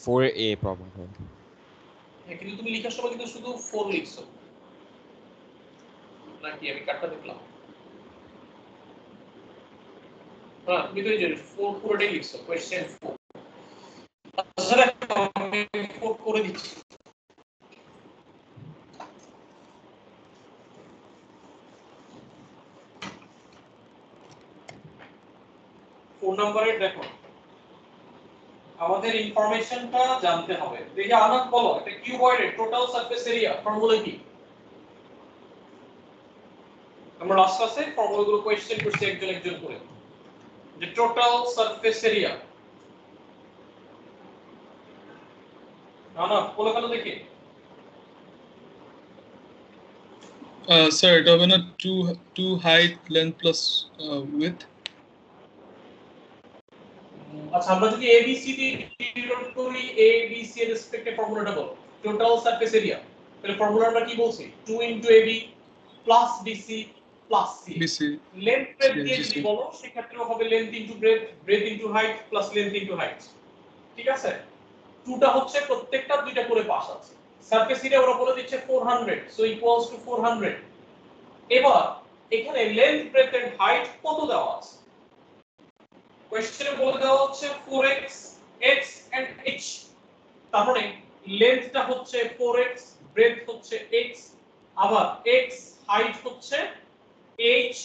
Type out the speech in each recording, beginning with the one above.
4a probably. হ্যাঁ, কিন্তু তুমি লেখার সময় কিন্তু শুধু 4 লিখছো নাকি আমি কাটটা দেখলাম? হ্যাঁ, তুমি তো এই যে 4 পুরোটাই লিখছো, কোয়েশ্চেন 4। আচ্ছা, আমি 4 করে দিচ্ছি। ফোন নাম্বারে দেখো, আমাদের ইনফরমেশনটা জানতে হবে। দেখি আনাদ বলো, একটা কিউবয়েডের টোটাল সারফেস এরিয়া ফর্মুলা কি? আমরা লাস্ট ক্লাসে ফর্মুলাগুলো কোয়েশ্চেন করছি একজন একজন করে। যে টোটাল সারফেস এরিয়া, আনাদ বলে ফেলো দেখি। Sir, এটা হবে না 2 height length plus width. আচ্ছা, আমরা যদি ABC ডিনোট করি, ABC এর রেসপেক্টে ফর্মুলাটা বলো। টোটাল সারফেস এরিয়া, তাহলে ফর্মুলা আমরা কি বলছি? 2 AB plus BC plus C। Length breadth দিয়ে যদি বলো সেক্ষেত্রেও হবে length into breadth, breadth into height plus length into height. ঠিক আছে? 2টা হচ্ছে প্রত্যেকটা দুইটা করে পাশ আছে। সারফেস এরিয়া ওরা বলে দিচ্ছে 400, সো ইকুয়ালস টু 400। এবার এখানে লেন্থ ব্রেথ এন্ড হাইট কত দেওয়া আছে? কোশ্চেনে বলে দেওয়া হচ্ছে 4x, x and h। তার মানে লেন্থটা হচ্ছে 4x, ব্রেথ হচ্ছে x, আবার x হাইট হচ্ছে h,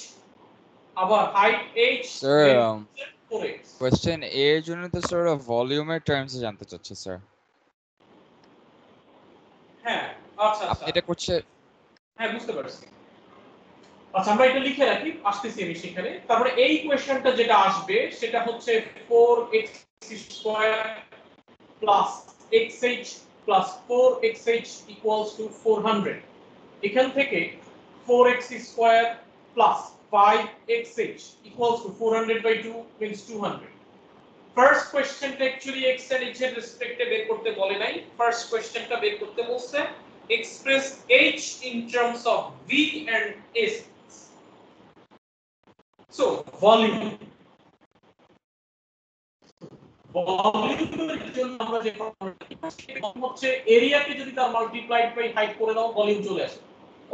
আবার হাইট h, Sir, length হচ্ছে 4x। question A এর জন্য তো sort of ভলিউমের টার্মস জানতে চাচ্ছি স্যার। হ্যাঁ, আচ্ছা আপনি আচ্ছা, এটা করছে। হ্যাঁ বুঝতে পারছি। আচ্ছা, আমরা এটা লিখে রাখি, আসতেছি আমি সেখানে। তারপরে এই কোশ্চেনটা যেটা আসবে সেটা হচ্ছে 4x square plus xh plus 4xh equals to 400। এখান থেকে 4x square plus 5xh equals to 400/2 means 200। First কোশ্চেনটা অ্যাকচুয়ালি x এন্ড h এর রেসপেক্টে বের করতে বলে নাই। ফার্স্ট কোশ্চেনটা বের করতে বলছে express h in terms of v and s। So volume, ভলিউমের জন্য আমরা যে ফর্মুলা হচ্ছে এরিয়াকে যদি তার মাল্টিপ্লাইড বাই হাইট করে দাও ভলিউম চলে আসে।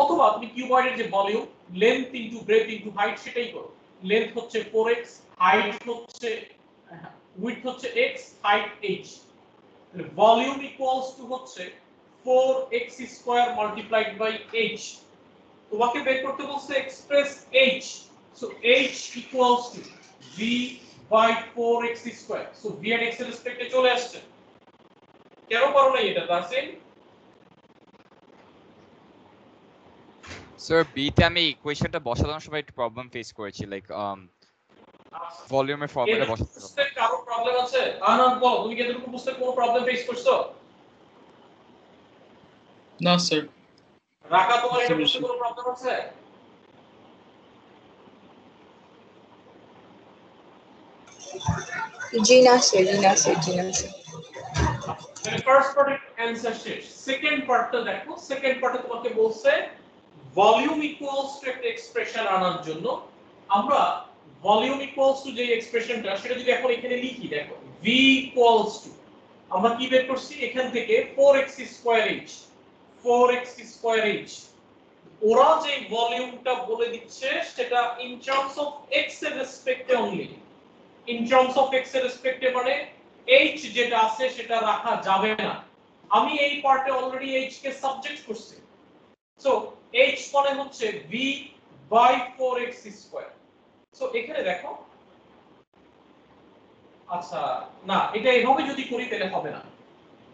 অথবা তুমি কিউবয়েডের যে volume, length into breadth into height সেটাই করো। লেন্থ হচ্ছে 4x, হাইট হচ্ছে উইডথ হচ্ছে x, হাইট h। তাহলে ভলিউম ইকুয়ালস টু হচ্ছে 4x square multiplied by h। তোমাকে বের করতে বলছে express h, so h equals to v by 4x square. So v এর x এর রেসপেক্টে চলে আসছে। কেন পারো না এটা তাসিন? স্যার বিতে আমি ইকুয়েশনটা বসানোর সময় একটু প্রবলেম ফেস করেছি, লাইক ভলিউমের ফর্মুলা বসাতে। বুঝতে কারো প্রবলেম আছে? আনন্দ বলো, তুমি কি এতটুকু বুঝতে কোনো প্রবলেম ফেস করছো? না স্যার। রাকা, তোমার এটা বুঝতে কোনো প্রবলেম আছে? জি না স্যার, জি না স্যার, জি না স্যার। তাহলে ফার্স্ট পার্টের অ্যানসার শেষ। সেকেন্ড পার্টটা দেখো। সেকেন্ড পার্টে তোমাকে বলছে ভলিউম ইকুয়ালস টু একটা এক্সপ্রেশন আনার জন্য আমরা ভলিউম ইকুয়ালস টু যে এক্সপ্রেশনটা সেটা যদি এখন এখানে লিখি, দেখো v ইকুয়ালস টু আমরা কি বের করছি এখান থেকে 4x square h, 4x square h। ওরা যে ভলিউমটা বলে দিচ্ছে সেটা ইন টার্মস অফ x এর রেসপেক্টে only. In terms of x এর রেসপেক্টে মানে h যেটা আছে সেটা রাখা যাবে না। আমি এই পার্টে অলরেডি h কে সাবজেক্ট করছি। সো h মানে হচ্ছে v by 4x square. So এখানে দেখো, আচ্ছা না, এটা এভাবে যদি করি তাহলে হবে না।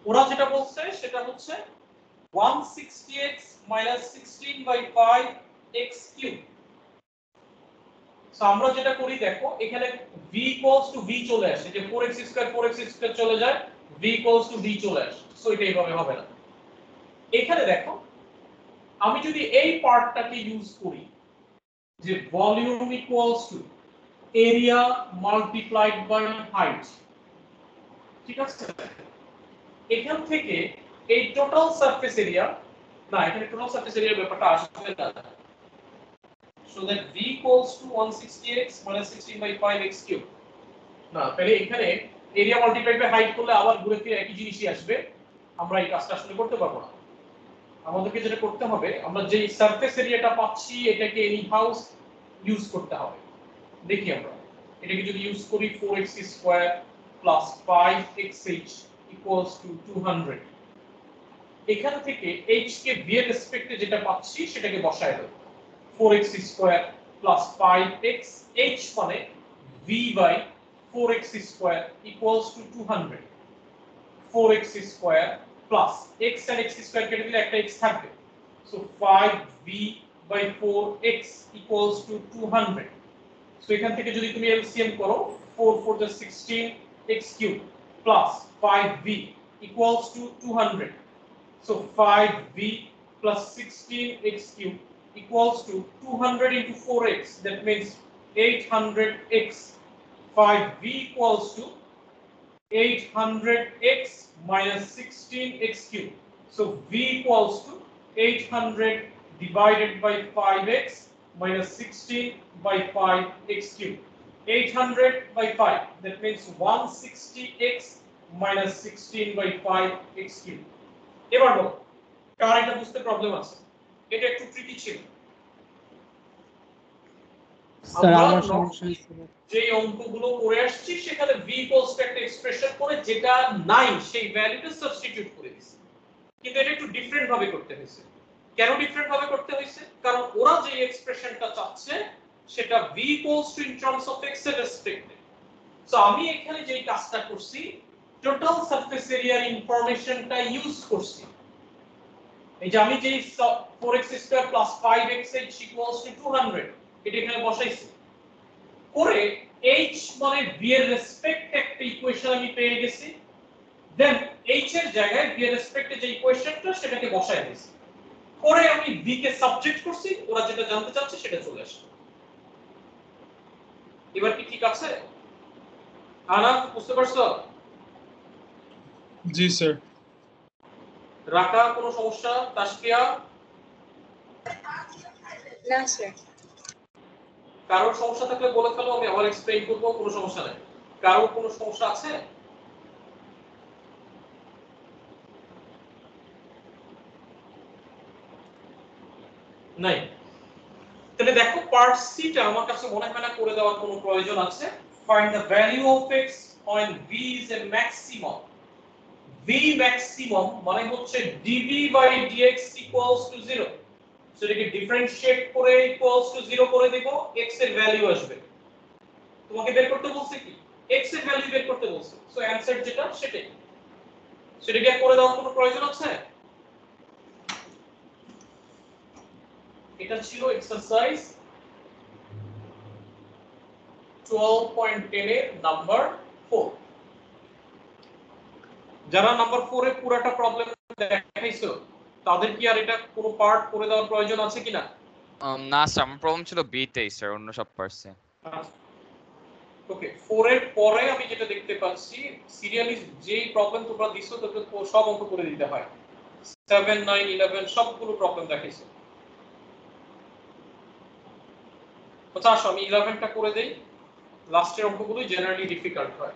ওরা যেটা বলছে সেটা হচ্ছে 160x - 16/5x কিউব। সো আমরা যেটা করি দেখো, এখানে v v চলে আসে, যে 4x স্কয়ার চলে যায়, v v চলে আসে। সো এটা এইভাবে হবে না। এখানে দেখো, আমি যদি এই পার্টটাকে ইউজ করি যে volume equals to area multiplied by height, ঠিক আছে? এখান থেকে এই টোটাল সারফেস এরিয়া, না এখানে টোটাল সারফেস এরিয়ার ব্যাপারটা আসবে না। So that v equals to 160x - 16/5x cube. না, তাহলে এখানে এরিয়া মাল্টিপ্লাই বাই হাইট করলে আবার ঘুরে ফিরে একই জিনিসই আসবে, আমরা এই কাজটা আসলে করতে পারবো না। আমাদেরকে যেটা করতে হবে, আমরা যে সারফেস এরিয়াটা পাচ্ছি এটাকে এনি হাউস ইউজ করতে হবে। দেখি আমরা এটাকে যদি ইউজ করি 4x² plus 5xh equals to 200, এখান থেকে h কে v এর রেসপেক্টে যেটা পাচ্ছি সেটাকে বসায় দেব। 4x² প্লাস 5x, h মানে v by 4x² equals to 200। 4x² plus x and x² কেটে দিলে একটা x থাকবে, so 5v by 4x equals to 200। So এখান থেকে যদি তুমি এলসিএম করো 4 4 the 16 x³ plus 5v equals to 200। So 5v plus 16x³ equals to 200 into 4x, that means 800x. 5v equals to 800x minus 16x³. So v equals to 800 divided by 5x minus 16 by 5x³. 800 by 5, that means 160x minus 16 by 5x³. এবার বলো কার এটা বুঝতে problem আছে? এটা একটু tricky ছিল। Sir আমার সমস্যা হয়েছে যে অঙ্কগুলো করে আসছি সেখানে v ইকুয়ালস টু একটা এক্সপ্রেশন করে যেটা নাই সেই ভ্যালুটা সাবস্টিটিউট করে দিছি, কিন্তু এটা একটু ডিফারেন্ট ভাবে করতে হয়েছে। কেন ডিফারেন্ট ভাবে করতে হয়েছে? কারণ ওরা যে এক্সপ্রেশনটা চাচ্ছে সেটা v equals to in terms of x এর রেসপেক্টে। সো আমি এখানে যে কাজটা করছি টোটাল সারফেস এরিয়ার ইনফরমেশনটা ইউজ করছি। এই যে আমি যে 4x² plus 5xh equals to 200 এটা এখানে বসাইছি, করে h মানে v এর রেসপেক্টে একটা ইকুয়েশন আমি পেয়ে গেছি, দেন h এর জায়গায় v এর রেসপেক্টে যে ইকুয়েশনটা সেটাকে বসাই দিয়েছি, করে আমি v কে সাবজেক্ট করছি, ওরা যেটা জানতে চাচ্ছে সেটা চলে আসছে। এবার কি ঠিক আছে? আনা বুঝতে পারছো? জি স্যার। রাকা কোনো সমস্যা? তাসফিয়া? না স্যার। কারোর সমস্যা থাকলে বলে ফেলো, আমি আবার এক্সপ্লেইন করব, কোনো সমস্যা নাই। কারোর কোনো সমস্যা আছে? নাই। তাহলে দেখো পার্ট সিটা আমার কাছে মনে হয় না করে দেওয়ার কোনো প্রয়োজন আছে। Find the value of x when v is a maximum. v maximum মানে হচ্ছে dv by dx equals to 0. So এটাকে ডিফারেন্সিয়েট করে ইকুয়ালস টু 0 করে দেব, x এর ভ্যালু আসবে। তোমাকে বের করতে বলছে কি? x এর ভ্যালু বের করতে বলছে। সো অ্যানসার যেটা সেটাই। সেটাকে করে দেওয়ার কোনো প্রয়োজন আছে? এটা ছিল এক্সারসাইজ 12.10 এর নাম্বার 4। যারা নাম্বার 4 এ পুরোটা প্রবলেম দেখাইছো তাদের কি আর এটা কোনো পার্ট করে দেওয়ার প্রয়োজন আছে কিনা? না স্যার, আমার প্রবলেম ছিল বি তেই স্যার, অন্য সব পারছে। ওকে, 4 এর পরে আমি যেটা দেখতে পাচ্ছি সিরিয়ালি যেই প্রবলেম তোমরা দিছো তাতে সব অঙ্ক করে দিতে হয়। 7 9 11 সবগুলো প্রবলেম দেখাইছো। আচ্ছা আসো আমি 11টা করে দেই, লাস্টের অঙ্কগুলো জেনারেলি ডিফিকাল্ট হয়।